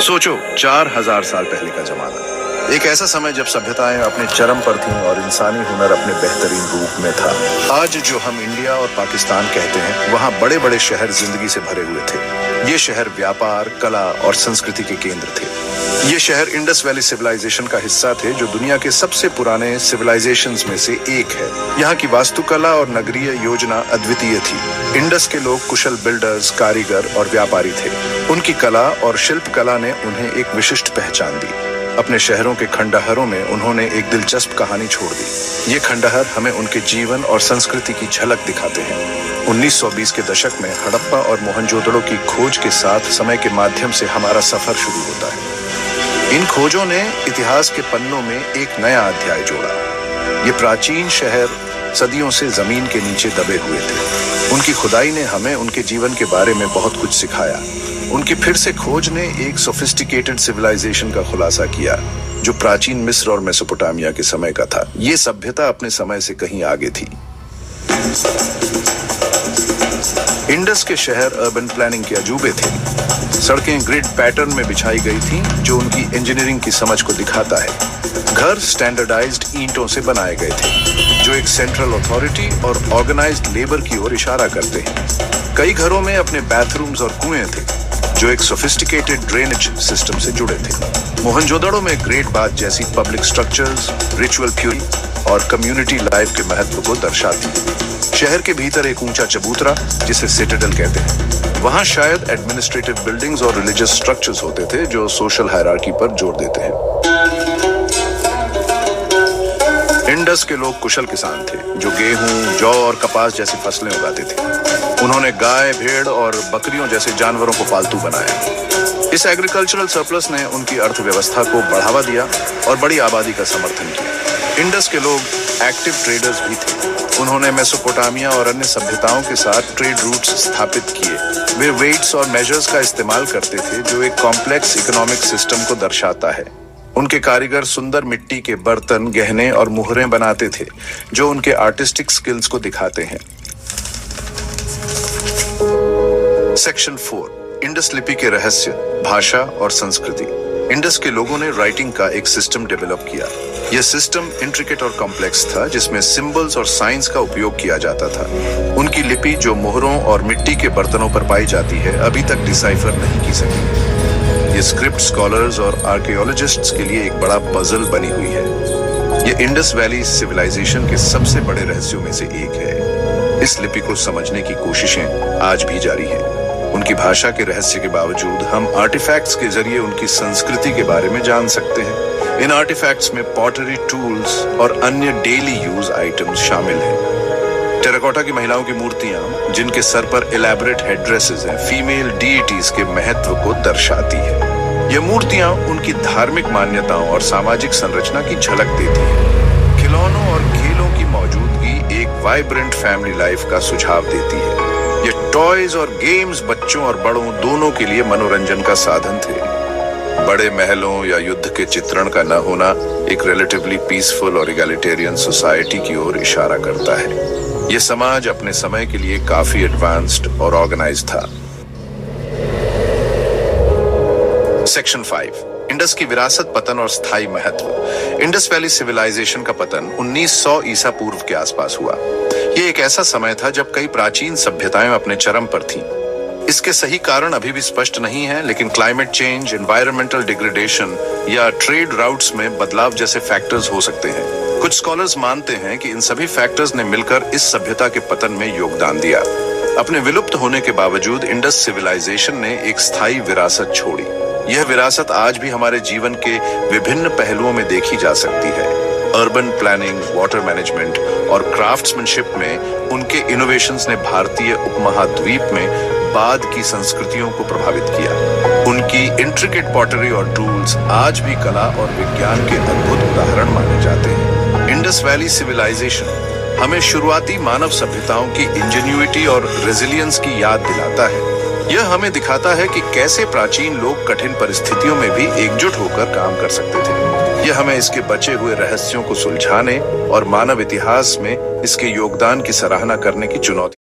सोचो 4000 साल पहले का जमाना, एक ऐसा समय जब सभ्यताएं अपने चरम पर थीं और इंसानी हुनर अपने बेहतरीन रूप में था। आज जो हम इंडिया और पाकिस्तान कहते हैं, वहाँ बड़े बड़े शहर जिंदगी से भरे हुए थे। ये शहर व्यापार, कला और संस्कृति के केंद्र थे। ये शहर इंडस वैली सिविलाइजेशन का हिस्सा थे, जो दुनिया के सबसे पुराने सिविलाइजेशंस में से एक है। यहाँ की वास्तुकला और नगरीय योजना अद्वितीय थी। इंडस के लोग कुशल बिल्डर्स, कारीगर और व्यापारी थे। उनकी कला और शिल्प कला ने उन्हें एक विशिष्ट पहचान दी। अपने शहरों के खंडहरों में उन्होंने एक दिलचस्प कहानी छोड़ दी। ये खंडहर हमें उनके जीवन और संस्कृति की झलक दिखाते हैं। 1920 के दशक में हड़प्पा और मोहनजोदड़ो की खोज के साथ समय के माध्यम से हमारा सफर शुरू होता है। इन खोजों ने इतिहास के पन्नों में एक नया अध्याय जोड़ा। ये प्राचीन शहर सदियों से जमीन के नीचे दबे हुए थे। उनकी खुदाई ने हमें उनके जीवन के बारे में बहुत कुछ सिखाया। उनकी फिर से खोज ने एक सोफिस्टिकेटेड सिविलाइजेशन का खुलासा किया, जो प्राचीन मिस्र और मेसोपोटामिया के समय का था। ये सभ्यता अपने समय से कहीं आगे थी। इंडस के शहर अर्बन प्लानिंग के अजूबे थे। सड़कें ग्रिड पैटर्न में बिछाई गई थीं, जो उनकी इंजीनियरिंग की समझ को दिखाता है। घर स्टैंडर्डाइज्ड ईंटों से बनाए गए थे, जो एक सेंट्रल अथॉरिटी और ऑर्गेनाइज्ड लेबर की ओर इशारा करते हैं। कई घरों में अपने बाथरूम्स और कुएं थे, जो एक सोफिस्टिकेटेड ड्रेनेज सिस्टम से जुड़े थे। मोहनजोदड़ो में ग्रेट बाथ जैसी पब्लिक स्ट्रक्चर्स, रिचुअल प्यूरिटी और कम्युनिटी लाइफ के महत्व को दर्शाती। शहर के भीतर एक ऊंचा चबूतरा, जिसे सिटाडेल कहते हैं, वहां शायद एडमिनिस्ट्रेटिव बिल्डिंग्स और रिलीजियस स्ट्रक्चर्स होते थे, जो सोशल हायरार्की पर जोर देते हैं। इंडस के लोग कुशल किसान थे, जो गेहूं, जौ और कपास जैसी फसलें उगाते थे। उन्होंने गाय, भेड़ और बकरियों जैसे जानवरों को पालतू बनाया। इस एग्रीकल्चरल सरप्लस ने उनकी अर्थव्यवस्था को बढ़ावा दिया और बड़ी आबादी का समर्थन किया। इंडस के लोग एक्टिव ट्रेडर्स भी थे। उन्होंने मेसोपोटामिया और अन्य सभ्यताओं के साथ ट्रेड रूट्स स्थापित किए। वे वेट्स और मेजर्स का इस्तेमाल करते थे, जो एक कॉम्प्लेक्स इकोनॉमिक सिस्टम को दर्शाता है। उनके कारीगर सुंदर मिट्टी के बर्तन, गहने और मुहरें बनाते थे, जो उनके आर्टिस्टिक स्किल्स को दिखाते हैं। सेक्शन 4, इंडस लिपि के रहस्य, भाषा और संस्कृति। इंडस के लोगों ने राइटिंग का एक सिस्टम डेवलप किया। यह सिस्टम इंट्रिकेट और कॉम्प्लेक्स था, जिसमें सिंबल्स और साइंस का उपयोग किया जाता था। उनकी लिपि, जो मोहरों और मिट्टी के बर्तनों पर पाई जाती है, अभी तक डिसाइफर नहीं की सकी। ये स्क्रिप्ट स्कॉलर्स और आर्कियोलॉजिस्ट्स के लिए एक बड़ा पजल बनी हुई है। यह इंडस वैली सिविलाइजेशन के सबसे बड़े रहस्यों में से एक है। इस लिपि को समझने की कोशिशें आज भी जारी हैं। उनकी भाषा के रहस्य के बावजूद हम आर्टिफैक्ट्स के जरिए उनकी संस्कृति के बारे में जान सकते हैं। इन आर्टिफैक्ट्स में पॉटरी टूल्स और अन्य डेली यूज आइटम्स शामिल हैं। टेराकोटा की महिलाओं की मूर्तियां, जिनके सर पर इलैबोरेट हेडड्रेसेस हैं, फीमेल डीइटीज के महत्व को दर्शाती है। ये मूर्तियां उनकी धार्मिक मान्यताओं और सामाजिक संरचना की झलक देती हैं। खिलौनों और खेलों की मौजूदगी एक वाइब्रेंट फैमिली लाइफ का सुझाव देती है। ये टॉयज और गेम्स बच्चों और बड़ों दोनों के लिए मनोरंजन का साधन थे। बड़े महलों या युद्ध के चित्रण का न होना एक रिलेटिवली पीसफुल और इगैलिटेरियन सोसाइटी की ओर इशारा करता है। यह समाज अपने समय के लिए काफी एडवांस्ड और ऑर्गेनाइज्ड था। सेक्शन 5, इंडस की विरासत, पतन और स्थायी महत्व। इंडस वैली सिविलाइजेशन का पतन 1900 ईसा पूर्व के आसपास हुआ। यह एक ऐसा समय था जब कई प्राचीन सभ्यताएं अपने चरम पर थीं। इसके सही कारण अभी भी स्पष्ट नहीं है, लेकिन क्लाइमेट चेंज, एनवायरमेंटल डिग्रेडेशन या ट्रेड राउट्स में बदलाव जैसे फैक्टर्स हो सकते हैं। कुछ स्कॉलर्स मानते हैं कि इन सभी फैक्टर्स ने मिलकर इस सभ्यता के पतन में योगदान दिया। अपने विलुप्त होने के बावजूद इंडस सिविलाइजेशन ने एक स्थायी विरासत छोड़ी। यह विरासत आज भी हमारे जीवन के विभिन्न पहलुओं में देखी जा सकती है। अर्बन प्लानिंग, वाटर मैनेजमेंट और क्राफ्ट्समैनशिप में उनके इनोवेशंस ने भारतीय उपमहाद्वीप में बाद की संस्कृतियों को प्रभावित किया। उनकी इंट्रिकेट पॉटरी और टूल्स आज भी कला और विज्ञान के अद्भुत उदाहरण माने जाते हैं। इंडस वैली सिविलाइजेशन हमें शुरुआती मानव सभ्यताओं की इंजेन्युइटी और रेजिलियंस की याद दिलाता है। यह हमें दिखाता है कि कैसे प्राचीन लोग कठिन परिस्थितियों में भी एकजुट होकर काम कर सकते थे। यह हमें इसके बचे हुए रहस्यों को सुलझाने और मानव इतिहास में इसके योगदान की सराहना करने की चुनौती